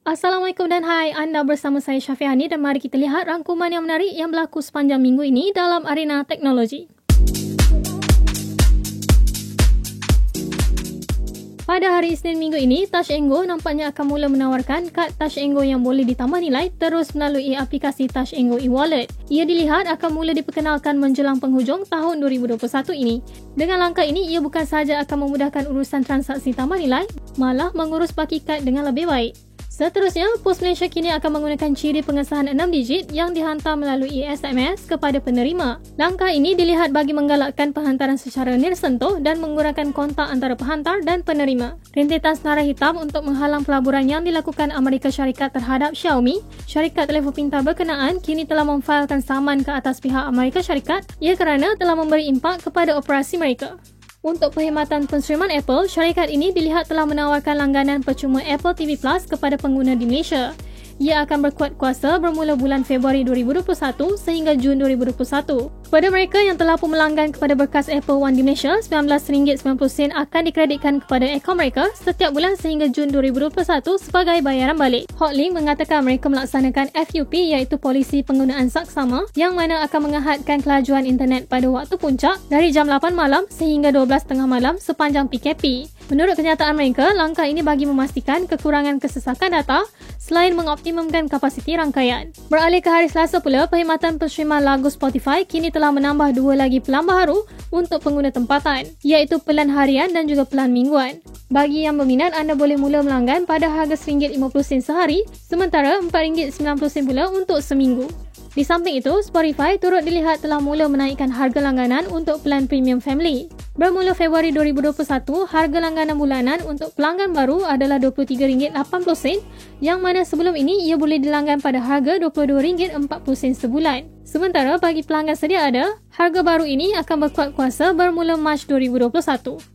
Assalamualaikum dan hai, anda bersama saya Syafiani dan mari kita lihat rangkuman yang menarik yang berlaku sepanjang minggu ini dalam arena teknologi. Pada hari Isnin minggu ini, Touch 'n Go nampaknya akan mula menawarkan kad Touch 'n Go yang boleh ditambah nilai terus melalui aplikasi Touch 'n Go e-wallet. Ia dilihat akan mula diperkenalkan menjelang penghujung tahun 2021 ini. Dengan langkah ini, ia bukan sahaja akan memudahkan urusan transaksi tambah nilai, malah mengurus baki kad dengan lebih baik. Seterusnya, Pos Malaysia kini akan menggunakan ciri pengesahan 6 digit yang dihantar melalui SMS kepada penerima. Langkah ini dilihat bagi menggalakkan penghantaran secara nirsentuh dan mengurangkan kontak antara penghantar dan penerima. Rentetan senarai hitam untuk menghalang pelaburan yang dilakukan Amerika Syarikat terhadap Xiaomi, syarikat telefon pintar berkenaan kini telah memfailkan saman ke atas pihak Amerika Syarikat ia kerana telah memberi impak kepada operasi mereka. Untuk perkhidmatan penseriman Apple, syarikat ini dilihat telah menawarkan langganan percuma Apple TV Plus kepada pengguna di Malaysia. Ia akan berkuat kuasa bermula bulan Februari 2021 sehingga Jun 2021. Kepada mereka yang telah pun melanggan kepada berkas Apple One di Malaysia, RM19.90 akan dikreditkan kepada akaun mereka setiap bulan sehingga Jun 2021 sebagai bayaran balik. Hotlink mengatakan mereka melaksanakan FUP iaitu polisi penggunaan saksama yang mana akan mengahadkan kelajuan internet pada waktu puncak dari jam 8 malam sehingga 12.30 malam sepanjang PKP. Menurut kenyataan mereka, langkah ini bagi memastikan kekurangan kesesakan data selain mengoptimumkan kapasiti rangkaian. Beralih ke hari Selasa pula, perkhidmatan penseriman lagu Spotify kini telah menambah 2 lagi pelan baharu untuk pengguna tempatan, iaitu pelan harian dan juga pelan mingguan. Bagi yang berminat, anda boleh mula melanggan pada harga RM1.50 sehari, sementara RM4.90 pula untuk seminggu. Di samping itu, Spotify turut dilihat telah mula menaikkan harga langganan untuk pelan Premium Family. Bermula Februari 2021, harga langganan bulanan untuk pelanggan baru adalah RM23.80 yang mana sebelum ini ia boleh dilanggan pada harga RM22.40 sebulan. Sementara bagi pelanggan sedia ada, harga baru ini akan berkuat kuasa bermula Mac 2021.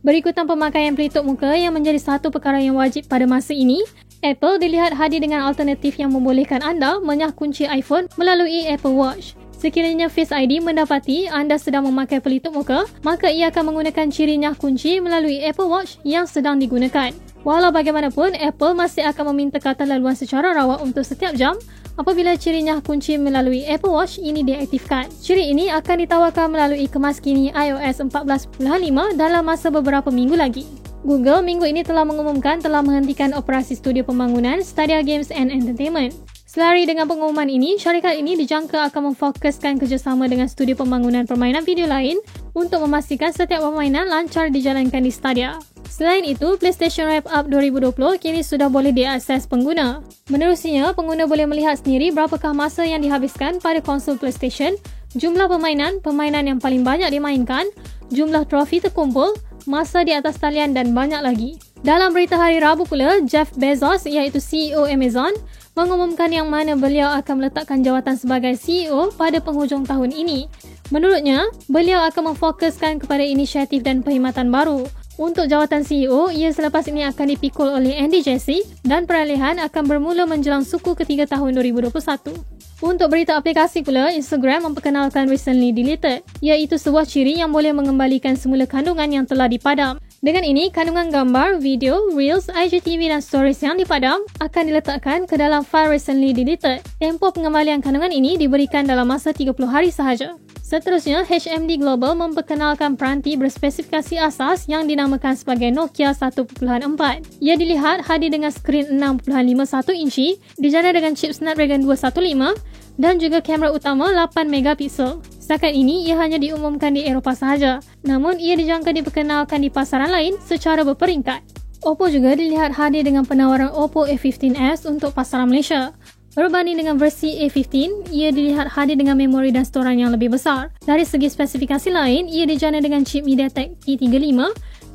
Berikutan pemakaian pelitup muka yang menjadi satu perkara yang wajib pada masa ini, Apple dilihat hadir dengan alternatif yang membolehkan anda menyah kunci iPhone melalui Apple Watch. Sekiranya Face ID mendapati anda sedang memakai pelitup muka, maka ia akan menggunakan ciri nyah kunci melalui Apple Watch yang sedang digunakan. Walau bagaimanapun, Apple masih akan meminta kata laluan secara rawak untuk setiap jam apabila ciri nyah kunci melalui Apple Watch ini diaktifkan. Ciri ini akan ditawarkan melalui kemas kini iOS 14.5 dalam masa beberapa minggu lagi. Google minggu ini telah mengumumkan telah menghentikan operasi studio pembangunan Stadia Games and Entertainment. Selari dengan pengumuman ini, syarikat ini dijangka akan memfokuskan kerjasama dengan studio pembangunan permainan video lain untuk memastikan setiap permainan lancar dijalankan di Stadia. Selain itu, PlayStation Wrap-Up 2020 kini sudah boleh diakses pengguna. Menerusinya, pengguna boleh melihat sendiri berapakah masa yang dihabiskan pada konsol PlayStation, jumlah permainan yang paling banyak dimainkan, jumlah trofi terkumpul, masa di atas talian dan banyak lagi. Dalam berita hari Rabu pula, Jeff Bezos iaitu CEO Amazon mengumumkan yang mana beliau akan meletakkan jawatan sebagai CEO pada penghujung tahun ini. Menurutnya, beliau akan memfokuskan kepada inisiatif dan perkhidmatan baru. Untuk jawatan CEO, ia selepas ini akan dipikul oleh Andy Jassy dan peralihan akan bermula menjelang suku ketiga tahun 2021. Untuk berita aplikasi pula, Instagram memperkenalkan recently deleted, iaitu sebuah ciri yang boleh mengembalikan semula kandungan yang telah dipadam. Dengan ini, kandungan gambar, video, reels, IGTV dan stories yang dipadam akan diletakkan ke dalam file recently deleted. Tempoh pengembalian kandungan ini diberikan dalam masa 30 hari sahaja. Seterusnya, HMD Global memperkenalkan peranti berspesifikasi asas yang dinamakan sebagai Nokia 1.4. Ia dilihat hadir dengan skrin 6.51 inci, dijana dengan chip Snapdragon 215 dan juga kamera utama 8 megapiksel. Setakat ini, ia hanya diumumkan di Eropah sahaja. Namun, ia dijangka diperkenalkan di pasaran lain secara berperingkat. Oppo juga dilihat hadir dengan penawaran Oppo A15s untuk pasaran Malaysia. Berbanding dengan versi A15, ia dilihat hadir dengan memori dan storan yang lebih besar. Dari segi spesifikasi lain, ia dijana dengan chip MediaTek T35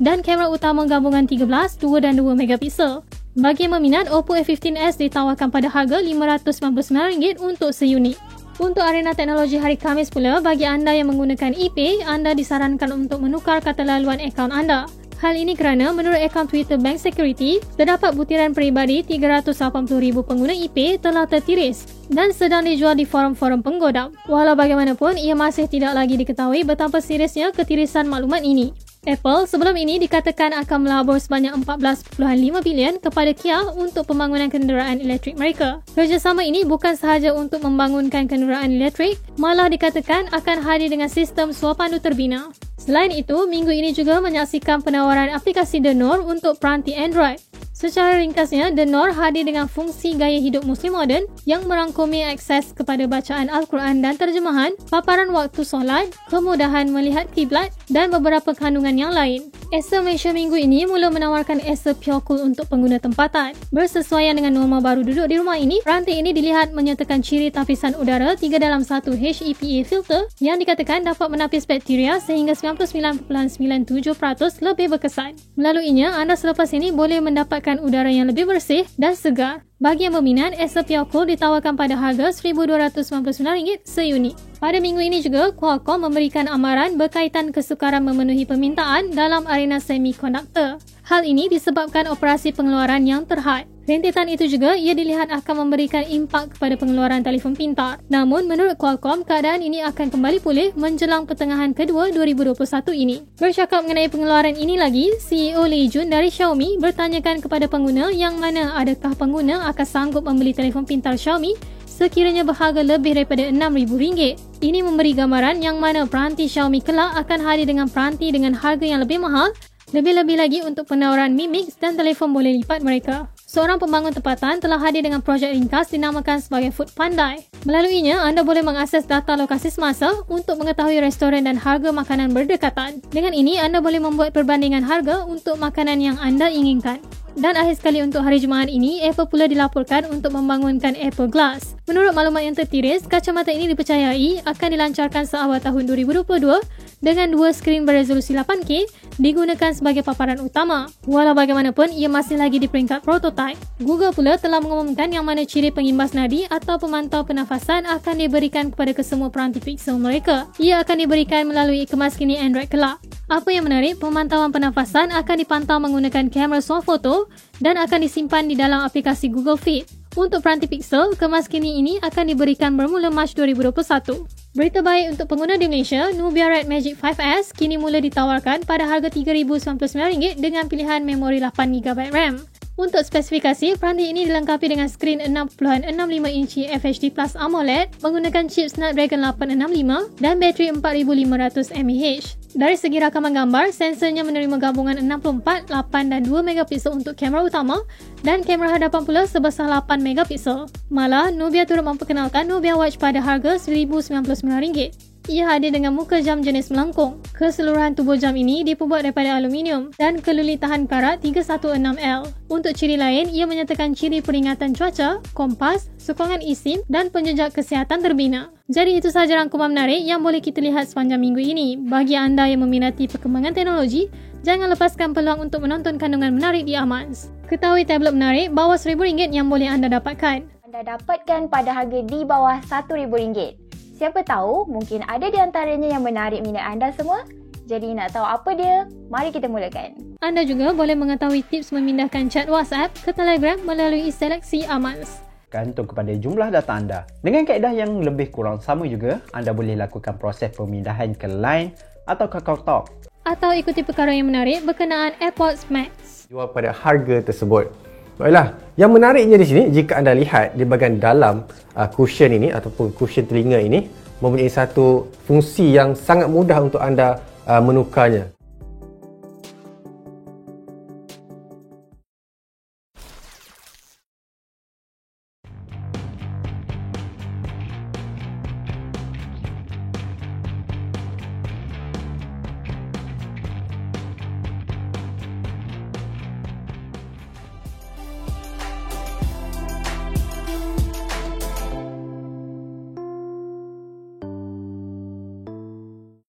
dan kamera utama gabungan 13, 2 dan 2 megapiksel. Bagi yang meminat, Oppo A15s ditawarkan pada harga RM599 untuk seunit. Untuk arena teknologi hari Khamis pula, bagi anda yang menggunakan ePay, anda disarankan untuk menukar kata laluan akaun anda. Hal ini kerana menurut akaun Twitter Bank Security, terdapat butiran peribadi 380,000 pengguna ePay telah tertiris dan sedang dijual di forum-forum penggodam. Walau bagaimanapun, ia masih tidak lagi diketahui betapa seriusnya ketirisan maklumat ini. Apple sebelum ini dikatakan akan melabur sebanyak 14.5 bilion kepada Kia untuk pembangunan kenderaan elektrik mereka. Kerjasama ini bukan sahaja untuk membangunkan kenderaan elektrik, malah dikatakan akan hadir dengan sistem suapandu terbina. Selain itu, minggu ini juga menyaksikan penawaran aplikasi The Noor untuk peranti Android. Secara ringkasnya, The Noor hadir dengan fungsi gaya hidup Muslim moden yang merangkumi akses kepada bacaan Al-Quran dan terjemahan, paparan waktu solat, kemudahan melihat kiblat dan beberapa kandungan yang lain. Acer Malaysia minggu ini mula menawarkan Acer Pure Cool untuk pengguna tempatan. Bersesuaian dengan norma baru duduk di rumah ini, peranti ini dilihat menyertakan ciri tapisan udara 3/1 HEPA filter yang dikatakan dapat menapis bakteria sehingga 99.97% lebih berkesan. Melaluinya, anda selepas ini boleh mendapatkan udara yang lebih bersih dan segar. Bagi yang berminat, Acer Pure Cool ditawarkan pada harga RM1,299 seunit. Pada minggu ini juga, Qualcomm memberikan amaran berkaitan kesukaran memenuhi permintaan dalam arena semikonduktor. Hal ini disebabkan operasi pengeluaran yang terhad. Rentetan itu juga ia dilihat akan memberikan impak kepada pengeluaran telefon pintar. Namun, menurut Qualcomm, keadaan ini akan kembali pulih menjelang pertengahan kedua 2021 ini. Bercakap mengenai pengeluaran ini lagi, CEO Lee Jun dari Xiaomi bertanyakan kepada pengguna yang mana adakah pengguna akan sanggup membeli telefon pintar Xiaomi sekiranya berharga lebih daripada RM6,000. Ini memberi gambaran yang mana peranti Xiaomi kelak akan hadir dengan peranti dengan harga yang lebih mahal, lebih-lebih lagi untuk penawaran Mi Mix dan telefon boleh lipat mereka. Seorang pembangun tempatan telah hadir dengan projek ringkas dinamakan sebagai Food Pandai. Melaluinya, anda boleh mengakses data lokasi semasa untuk mengetahui restoran dan harga makanan berdekatan. Dengan ini, anda boleh membuat perbandingan harga untuk makanan yang anda inginkan. Dan akhir sekali untuk hari Jumaat ini, Apple pula dilaporkan untuk membangunkan Apple Glass. Menurut maklumat yang tertiris, kacamata ini dipercayai akan dilancarkan seawal tahun 2022 dengan 2 skrin beresolusi 8K digunakan sebagai paparan utama. Walau bagaimanapun, ia masih lagi di peringkat prototype. Google pula telah mengumumkan yang mana ciri pengimbas nadi atau pemantau pernafasan akan diberikan kepada kesemua peranti Pixel mereka. Ia akan diberikan melalui kemaskini Android kelak. Apa yang menarik, pemantauan pernafasan akan dipantau menggunakan kamera swafoto dan akan disimpan di dalam aplikasi Google Fit. Untuk peranti Pixel, kemaskini ini akan diberikan bermula Mac 2021. Berita baik untuk pengguna di Malaysia, Nubia Red Magic 5S kini mula ditawarkan pada harga RM3,099 dengan pilihan memori 8GB RAM. Untuk spesifikasi, peranti ini dilengkapi dengan skrin 6.65 inci FHD Plus AMOLED menggunakan chip Snapdragon 865 dan bateri 4500 mAh. Dari segi rakaman gambar, sensornya menerima gabungan 64, 8 dan 2 megapiksel untuk kamera utama dan kamera hadapan pula sebesar 8 megapiksel. Malah, Nubia turut memperkenalkan Nubia Watch pada harga RM1,099. Ia hadir dengan muka jam jenis melengkung. Keseluruhan tubuh jam ini diperbuat daripada aluminium dan keluli tahan karat 316L. Untuk ciri lain, ia menyertakan ciri peringatan cuaca, kompas, sokongan eSIM dan penjejak kesihatan terbina. Jadi itu sahaja rangkuman menarik yang boleh kita lihat sepanjang minggu ini. Bagi anda yang meminati perkembangan teknologi, jangan lepaskan peluang untuk menonton kandungan menarik di Amans. Ketahui tablet menarik bawah RM1,000 yang boleh anda dapatkan. Anda dapatkan pada harga di bawah RM1,000. Siapa tahu, mungkin ada di antaranya yang menarik minat anda semua. Jadi nak tahu apa dia? Mari kita mulakan. Anda juga boleh mengetahui tips memindahkan chat WhatsApp ke Telegram melalui seleksi Amans. Gantung kepada jumlah data anda. Dengan kaedah yang lebih kurang sama juga, anda boleh lakukan proses pemindahan ke Line atau KakaoTalk. Atau ikuti perkara yang menarik berkenaan AirPods Max. Jual pada harga tersebut. Baiklah, yang menariknya di sini, jika anda lihat di bahagian dalam cushion ini ataupun cushion telinga ini mempunyai satu fungsi yang sangat mudah untuk anda menukarnya.